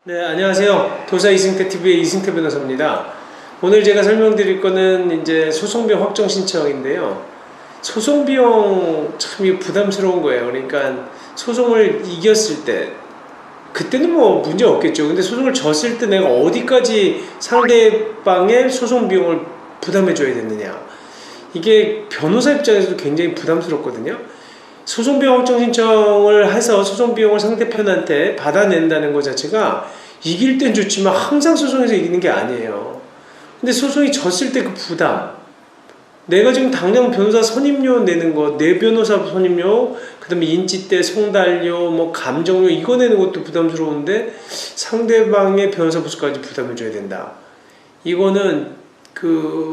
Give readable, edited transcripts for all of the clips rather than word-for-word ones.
네, 안녕하세요. 도사 이승태TV의 이승태 변호사입니다. 오늘 제가 설명드릴 거는 이제 소송비용 확정 신청인데요. 소송비용 참 이게 부담스러운 거예요. 그러니까 소송을 이겼을 때 그때는 뭐 문제 없겠죠. 근데 소송을 졌을 때 내가 어디까지 상대방의 소송비용을 부담해 줘야 되느냐, 이게 변호사 입장에서도 굉장히 부담스럽거든요. 소송비용 확정 신청을 해서 소송비용을 상대편한테 받아낸다는 것 자체가 이길 땐 좋지만 항상 소송에서 이기는 게 아니에요. 근데 소송이 졌을 때 그 부담, 내가 지금 당장 변호사 선임료 내는 거, 내 변호사 선임료, 그 다음에 인지대, 송달료, 뭐 감정료 이거 내는 것도 부담스러운데 상대방의 변호사 보수까지 부담해줘야 된다. 이거는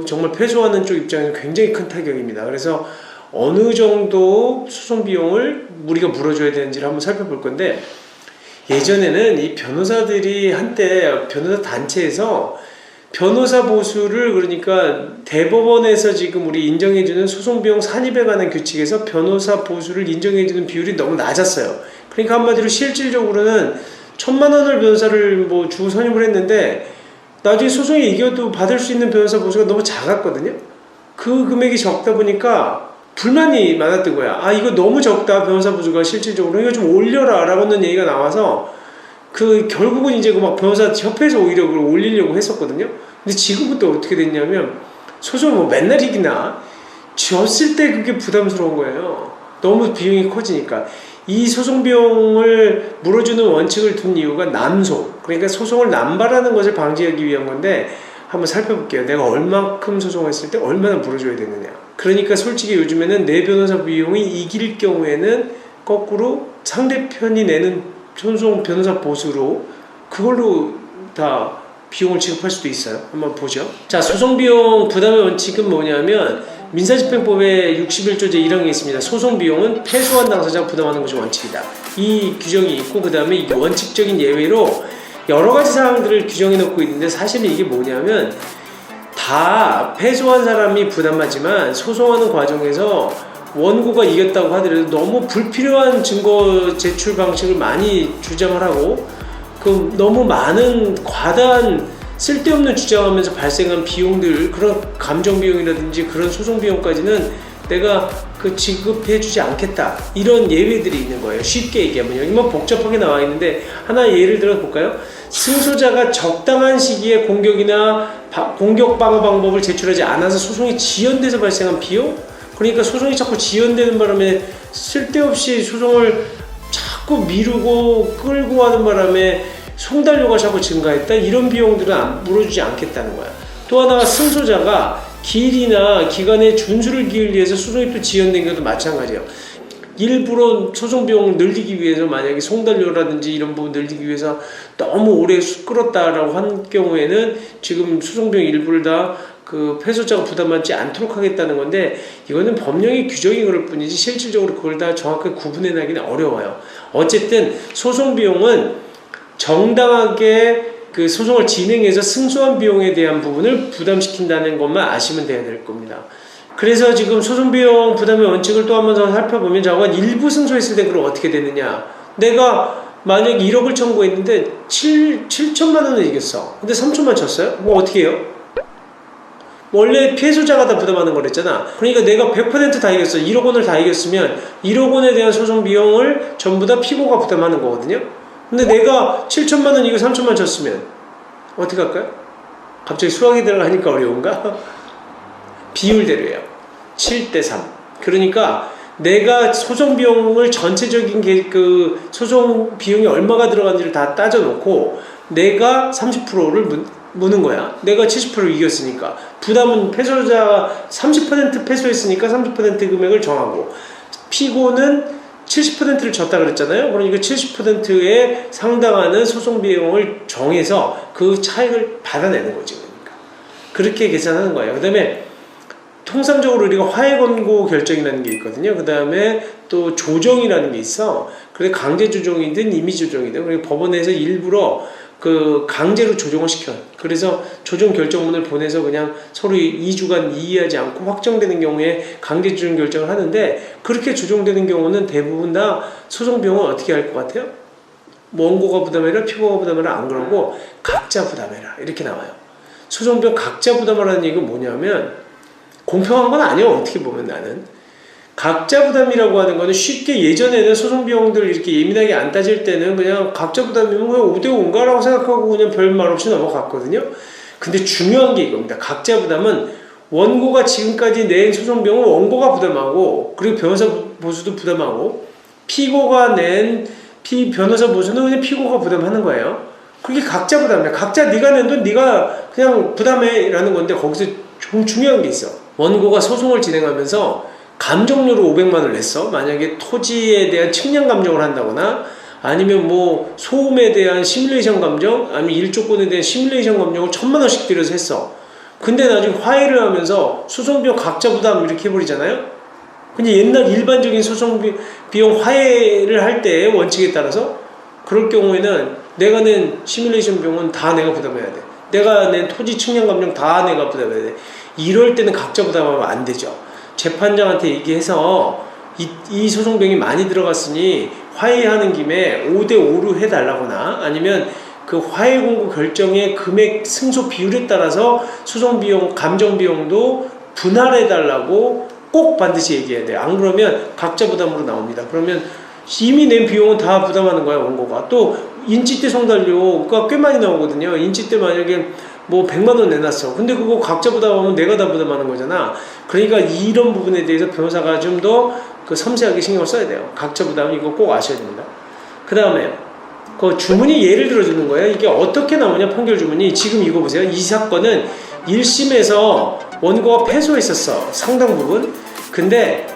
정말 패소하는 쪽 입장에서 굉장히 큰 타격입니다. 그래서 어느 정도 소송 비용을 우리가 물어줘야 되는지를 한번 살펴볼 건데, 예전에는 이 변호사들이 한때 변호사 단체에서 변호사 보수를, 그러니까 대법원에서 지금 우리 인정해주는 소송비용 산입에 관한 규칙에서 변호사 보수를 인정해주는 비율이 너무 낮았어요. 그러니까 한마디로 실질적으로는 1,000만 원을 변호사를 뭐 주고 선임을 했는데 나중에 소송에 이겨도 받을 수 있는 변호사 보수가 너무 작았거든요. 그 금액이 적다 보니까 불만이 많았던 거야. 아, 이거 너무 적다, 변호사 보수가 실질적으로. 이거 좀 올려라 라고는 얘기가 나와서 결국은 이제 막 변호사 협회에서 오히려 그걸 올리려고 했었거든요. 근데 지금은 또 어떻게 됐냐면 소송 뭐 맨날 이기나 졌을 때 그게 부담스러운 거예요. 너무 비용이 커지니까. 이 소송 비용을 물어주는 원칙을 둔 이유가 남소, 그러니까 소송을 남발하는 것을 방지하기 위한 건데, 한번 살펴볼게요. 내가 얼만큼 소송했을 때 얼마나 물어줘야 되느냐. 그러니까 솔직히 요즘에는 내 변호사 비용이 이길 경우에는 거꾸로 상대편이 내는 소송 변호사 보수로 그걸로 다 비용을 지급할 수도 있어요. 한번 보죠. 자, 소송비용 부담의 원칙은 뭐냐면 민사집행법에 61조 제1항에 있습니다. 소송비용은 패소한 당사자가 부담하는 것이 원칙이다. 이 규정이 있고, 그 다음에 이 원칙적인 예외로 여러 가지 사항들을 규정해 놓고 있는데, 사실은 이게 뭐냐면 다 패소한 사람이 부담하지만 소송하는 과정에서 원고가 이겼다고 하더라도 너무 불필요한 증거 제출 방식을 많이 주장을 하고 너무 많은 과다한 쓸데없는 주장하면서 발생한 비용들, 그런 감정 비용이라든지 그런 소송 비용까지는 내가 지급해 주지 않겠다, 이런 예외들이 있는 거예요. 쉽게 얘기하면 여기만 복잡하게 나와 있는데 하나 예를 들어 볼까요? 승소자가 적당한 시기에 공격이나 공격 방어 방법을 제출하지 않아서 소송이 지연돼서 발생한 비용? 그러니까 소송이 자꾸 지연되는 바람에 쓸데없이 소송을 자꾸 미루고 끌고 하는 바람에 송달료가 자꾸 증가했다, 이런 비용들은 물어주지 않겠다는 거야. 또 하나가 승소자가 길이나 기간의 준수를 기하기 위해서 소송이 또 지연된 것도 마찬가지예요. 일부러 소송 비용을 늘리기 위해서, 만약에 송달료라든지 이런 부분 늘리기 위해서 너무 오래 끌었다라고 한 경우에는 지금 소송 비용 일부를 다 패소자가 부담받지 않도록 하겠다는 건데, 이거는 법령의 규정이 그럴 뿐이지 실질적으로 그걸 다 정확하게 구분해내기는 어려워요. 어쨌든 소송 비용은 정당하게 소송을 진행해서 승소한 비용에 대한 부분을 부담시킨다는 것만 아시면 돼야 될 겁니다. 그래서 지금 소송비용 부담의 원칙을 또 한번 더 살펴보면, 저건 일부 승소했을 때 그럼 어떻게 되느냐. 내가 만약에 1억을 청구했는데 7천만 원을 이겼어. 근데 3천만 쳤어요? 뭐 어떻게 해요? 원래 피해소자가 다 부담하는 거랬잖아. 그러니까 내가 100% 다 이겼어. 1억 원을 다 이겼으면 1억 원에 대한 소송 비용을 전부 다 피고가 부담하는 거거든요. 근데 내가 7천만 원 이거 3천만 쳤으면 어떻게 할까요? 갑자기 수학이 들어가니까 어려운가? 비율대로예요. 7대3. 그러니까 내가 소송 비용을 전체적인 소송 비용이 얼마가 들어간지를 다 따져놓고 내가 30%를 무는 거야. 내가 70% 이겼으니까. 부담은 패소자가 30% 패소했으니까 30% 금액을 정하고, 피고는 70%를 졌다 그랬잖아요. 그러니까 70%에 상당하는 소송 비용을 정해서 그 차익을 받아내는 거지. 그러니까 그렇게 계산하는 거예요. 그 다음에 통상적으로 우리가 화해 권고 결정이라는 게 있거든요. 그 다음에 또 조정이라는 게 있어. 그래 강제 조정이든 임의 조정이든 그리고 법원에서 일부러 그 강제로 조정을 시켜. 그래서 조정 결정문을 보내서 그냥 서로 2주간 이의하지 않고 확정되는 경우에 강제 조정 결정을 하는데, 그렇게 조정되는 경우는 대부분 다 소송 비용은 어떻게 할 것 같아요? 원고가 부담해라, 피고가 부담해라, 안 그러고 각자 부담해라 이렇게 나와요. 소송 비용 각자 부담하라는 얘기는 뭐냐면 공평한 건 아니에요. 어떻게 보면 나는 각자 부담이라고 하는 거는 쉽게 예전에는 소송 비용들 이렇게 예민하게 안 따질 때는 그냥 각자 부담이면 그냥 5대5인가라고 생각하고 그냥 별말 없이 넘어갔거든요. 근데 중요한 게 이겁니다. 각자 부담은 원고가 지금까지 낸 소송 비용은 원고가 부담하고, 그리고 변호사 보수도 부담하고, 피고가 낸 변호사 보수는 그냥 피고가 부담하는 거예요. 그게 각자 부담이야. 각자 네가 낸 돈 네가 그냥 부담해 라는 건데, 거기서 좀 중요한 게 있어. 원고가 소송을 진행하면서 감정료로 500만 원을 냈어. 만약에 토지에 대한 측량 감정을 한다거나 아니면 뭐 소음에 대한 시뮬레이션 감정, 아니면 일조권에 대한 시뮬레이션 감정을 1000만 원씩 들여서 했어. 근데 나중에 화해를 하면서 소송비용 각자 부담 이렇게 해버리잖아요. 근데 옛날 일반적인 소송비용 화해를 할 때 원칙에 따라서 그럴 경우에는 내가 낸 시뮬레이션 비용은 다 내가 부담해야 돼. 내가 낸 토지 측량 감정 다 내가 부담해야 돼. 이럴 때는 각자 부담하면 안 되죠. 재판장한테 얘기해서 이 소송비용이 많이 들어갔으니 화해하는 김에 5대5로 해달라거나, 아니면 그 화해 공고 결정의 금액 승소 비율에 따라서 소송비용, 감정비용도 분할해달라고 꼭 반드시 얘기해야 돼요. 안 그러면 각자 부담으로 나옵니다. 그러면 이미 낸 비용은 다 부담하는 거야, 원고가. 또 인치대 성달료가 꽤 많이 나오거든요. 인치대 만약에 뭐 100만 원 내놨어. 근데 그거 각자 부담하면 내가 다 부담하는 거잖아. 그러니까 이런 부분에 대해서 변호사가 좀 더 그 섬세하게 신경을 써야 돼요. 각자 부담 이거 꼭 아셔야 됩니다. 그 다음에 그 주문이 예를 들어주는 거예요. 이게 어떻게 나오냐, 판결 주문이. 지금 이거 보세요. 이 사건은 1심에서 원고가 패소했었어, 상당 부분. 근데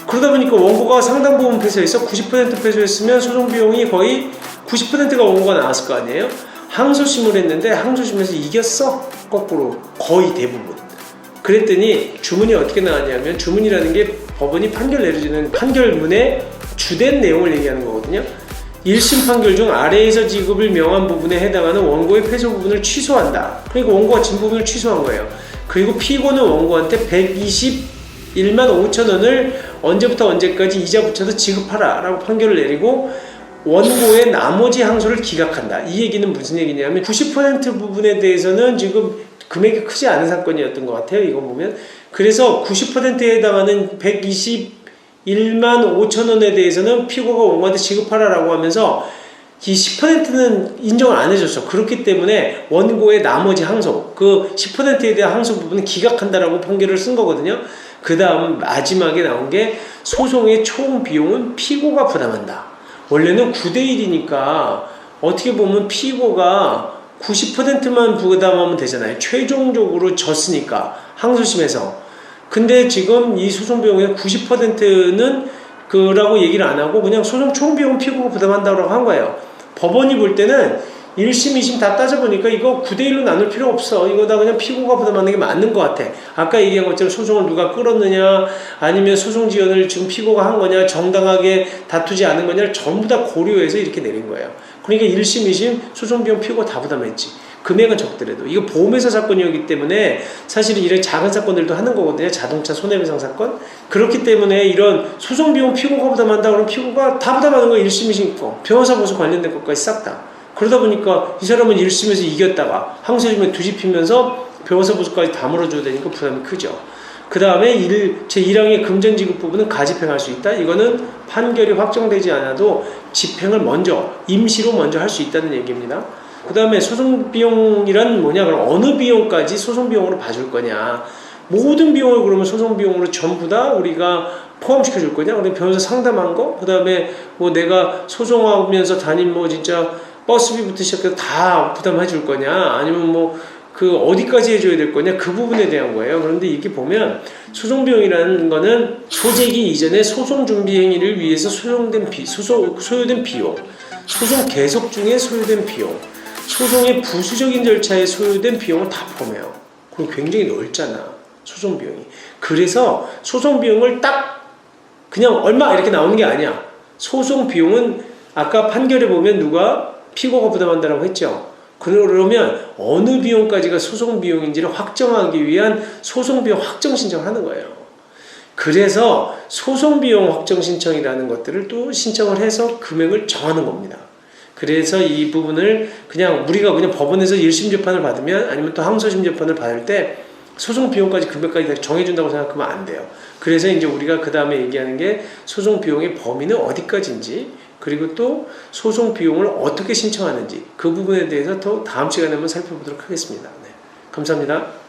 그러다 보니까 원고가 상당 부분 패소했어. 90% 패소했으면 소송 비용이 거의 90%가 원고가 나왔을 거 아니에요. 항소심을 했는데 항소심에서 이겼어. 거꾸로 거의 대부분. 그랬더니 주문이 어떻게 나왔냐면, 주문이라는 게 법원이 판결 내려주는 판결문의 주된 내용을 얘기하는 거거든요. 1심 판결 중 아래에서 지급을 명한 부분에 해당하는 원고의 패소 부분을 취소한다. 그러니까 원고가 진 부분을 취소한 거예요. 그리고 피고는 원고한테 121만 5천 원을 언제부터 언제까지 이자 붙여서 지급하라 라고 판결을 내리고, 원고의 나머지 항소를 기각한다. 이 얘기는 무슨 얘기냐면 90% 부분에 대해서는 지금 금액이 크지 않은 사건이었던 것 같아요. 이거 보면. 그래서 90%에 해당하는 121만 5천 원에 대해서는 피고가 원고한테 지급하라라고 하면서 이 10%는 인정을 안 해줬어. 그렇기 때문에 원고의 나머지 항소, 그 10%에 대한 항소 부분은 기각한다라고 판결을 쓴 거거든요. 그 다음 마지막에 나온 게 소송의 총 비용은 피고가 부담한다. 원래는 9대1이니까 어떻게 보면 피고가 90%만 부담하면 되잖아요. 최종적으로 졌으니까, 항소심에서. 근데 지금 이 소송 비용의 90%는 그라고 얘기를 안 하고 그냥 소송 총 비용 피고가 부담한다고 한 거예요. 법원이 볼 때는 1심, 2심 다 따져보니까 이거 9대1로 나눌 필요 없어. 이거 다 그냥 피고가 부담하는 게 맞는 것 같아. 아까 얘기한 것처럼 소송을 누가 끌었느냐, 아니면 소송 지연을 지금 피고가 한 거냐, 정당하게 다투지 않은 거냐를 전부 다 고려해서 이렇게 내린 거예요. 그러니까 1심, 2심 소송 비용 피고가 다 부담했지. 금액은 적더라도. 이거 보험회사 사건이었기 때문에 사실은 이런 작은 사건들도 하는 거거든요. 자동차 손해배상 사건. 그렇기 때문에 이런 소송 비용 피고가 부담한다 그러면 피고가 다 부담하는 거예요. 1심, 2심 거. 변호사 보수 관련된 것까지 싹 다. 그러다 보니까 이 사람은 1심에서 이겼다가 항소심에 뒤집히면서 변호사 보수까지 다 물어줘야 되니까 부담이 크죠. 그 다음에 제1항의 금전지급 부분은 가집행할 수 있다. 이거는 판결이 확정되지 않아도 집행을 먼저, 임시로 먼저 할 수 있다는 얘기입니다. 그 다음에 소송비용이란 뭐냐, 그럼 어느 비용까지 소송비용으로 봐줄 거냐. 모든 비용을 그러면 소송비용으로 전부 다 우리가 포함시켜 줄 거냐. 근데 변호사 상담한 거, 그 다음에 뭐 내가 소송하면서 다닌 뭐 진짜 버스비부터 시작해서 다 부담해 줄 거냐, 아니면 뭐 그 어디까지 해줘야 될 거냐, 그 부분에 대한 거예요. 그런데 이게 보면 소송비용이라는 거는 소재기 이전에 소송 준비 행위를 위해서 소요된 비용, 소송 계속 중에 소요된 비용, 소송의 부수적인 절차에 소요된 비용을 다 포함해요. 그럼 굉장히 넓잖아. 소송 비용이. 그래서 소송 비용을 딱 그냥 얼마 이렇게 나오는 게 아니야. 소송 비용은 아까 판결에 보면 누가 피고가 부담한다라고 했죠. 그러면 어느 비용까지가 소송 비용인지를 확정하기 위한 소송 비용 확정 신청을 하는 거예요. 그래서 소송 비용 확정 신청이라는 것들을 또 신청을 해서 금액을 정하는 겁니다. 그래서 이 부분을 그냥 우리가 그냥 법원에서 1심 재판을 받으면 아니면 또 항소심 재판을 받을 때 소송 비용까지 금액까지 다 정해준다고 생각하면 안 돼요. 그래서 이제 우리가 그 다음에 얘기하는 게 소송 비용의 범위는 어디까지인지, 그리고 또 소송 비용을 어떻게 신청하는지, 그 부분에 대해서 더 다음 시간에 한번 살펴보도록 하겠습니다. 네, 감사합니다.